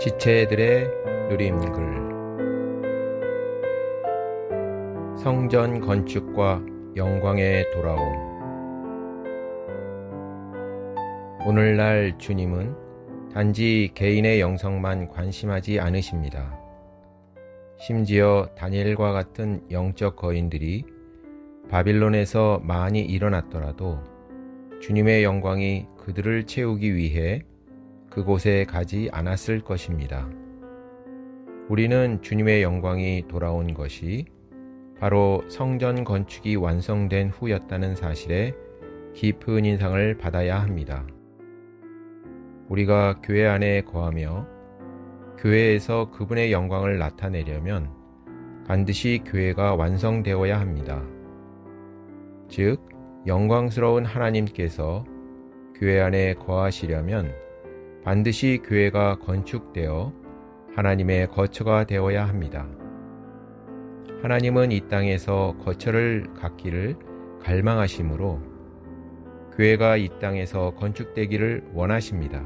지체들의 누림글. 성전 건축과 영광의 돌아옴. 오늘날 주님은 단지 개인의 영성만 관심하지 않으십니다. 심지어 다니엘과 같은 영적 거인들이 바빌론에서 많이 일어났더라도 주님의 영광이 그들을 채우기 위해 그곳에 가지 않았을 것입니다. 우리는 주님의 영광이 돌아온 것이 바로 성전 건축이 완성된 후였다는 사실에 깊은 인상을 받아야 합니다. 우리가 교회 안에 거하며 교회에서 그분의 영광을 나타내려면 반드시 교회가 완성되어야 합니다. 즉, 영광스러운 하나님께서 교회 안에 거하시려면 반드시 교회가 건축되어 하나님의 거처가 되어야 합니다. 하나님은 이 땅에서 거처를 갖기를 갈망하시므로 교회가 이 땅에서 건축되기를 원하십니다.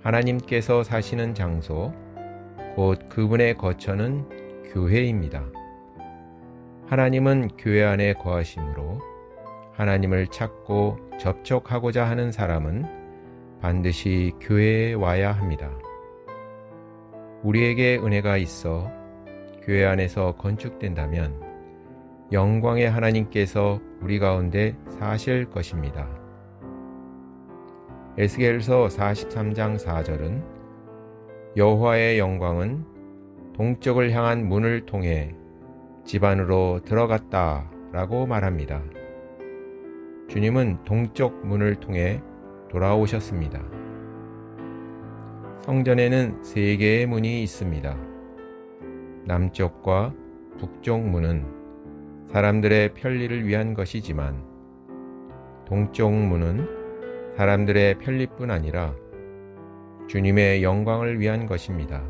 하나님께서 사시는 장소, 곧 그분의 거처는 교회입니다. 하나님은 교회 안에 거하시므로 하나님을 찾고 접촉하고자 하는 사람은 반드시 교회에 와야 합니다. 우리에게 은혜가 있어 교회 안에서 건축된다면 영광의 하나님께서 우리 가운데 사실 것입니다. 에스겔서 43장 4절은 여호와의 영광은 동쪽을 향한 문을 통해 집 안으로 들어갔다 라고 말합니다. 주님은 동쪽 문을 통해 돌아오셨습니다. 성전에는 3개의 문이 있습니다. 남쪽과 북쪽 문은 사람들의 편리를 위한 것이지만 동쪽 문은 사람들의 편리뿐 아니라 주님의 영광을 위한 것입니다.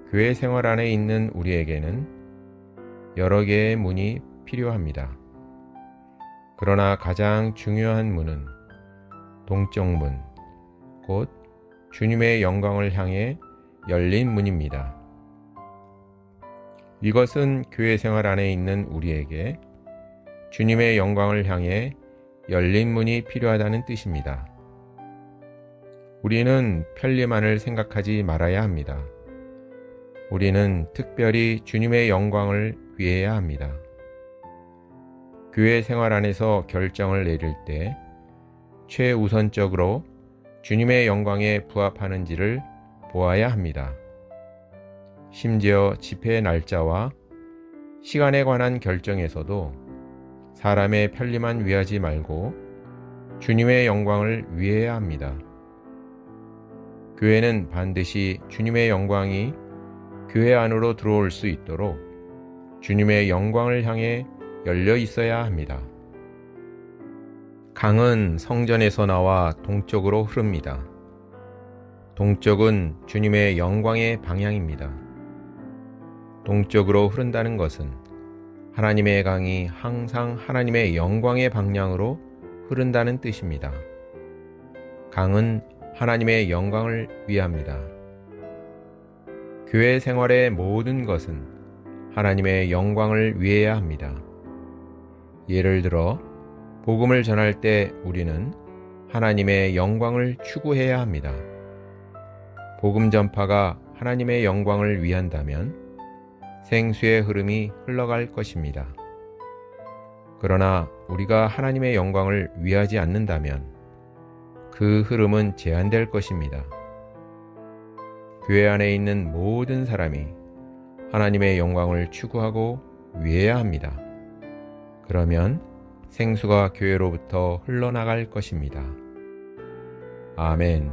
교회 생활 안에 있는 우리에게는 여러 개의 문이 필요합니다. 그러나 가장 중요한 문은 동쪽 문, 곧 주님의 영광을 향해 열린 문입니다. 이것은 교회 생활 안에 있는 우리에게 주님의 영광을 향해 열린 문이 필요하다는 뜻입니다. 우리는 편리만을 생각하지 말아야 합니다. 우리는 특별히 주님의 영광을 위해야 합니다. 교회 생활 안에서 결정을 내릴 때 최우선적으로 주님의 영광에 부합하는지를 보아야 합니다. 심지어 집회 날짜와 시간에 관한 결정에서도 사람의 편리만 위하지 말고 주님의 영광을 위해야 합니다. 교회는 반드시 주님의 영광이 교회 안으로 들어올 수 있도록 주님의 영광을 향해 열려 있어야 합니다. 강은 성전에서 나와 동쪽으로 흐릅니다. 동쪽은 주님의 영광의 방향입니다. 동쪽으로 흐른다는 것은 하나님의 강이 항상 하나님의 영광의 방향으로 흐른다는 뜻입니다. 강은 하나님의 영광을 위합니다. 교회 생활의 모든 것은 하나님의 영광을 위해야 합니다. 예를 들어 복음을 전할 때 우리는 하나님의 영광을 추구해야 합니다. 복음 전파가 하나님의 영광을 위한다면 생수의 흐름이 흘러갈 것입니다. 그러나 우리가 하나님의 영광을 위하지 않는다면 그 흐름은 제한될 것입니다. 교회 안에 있는 모든 사람이 하나님의 영광을 추구하고 위해야 합니다. 그러면 생수가 교회로부터 흘러나갈 것입니다. 아멘.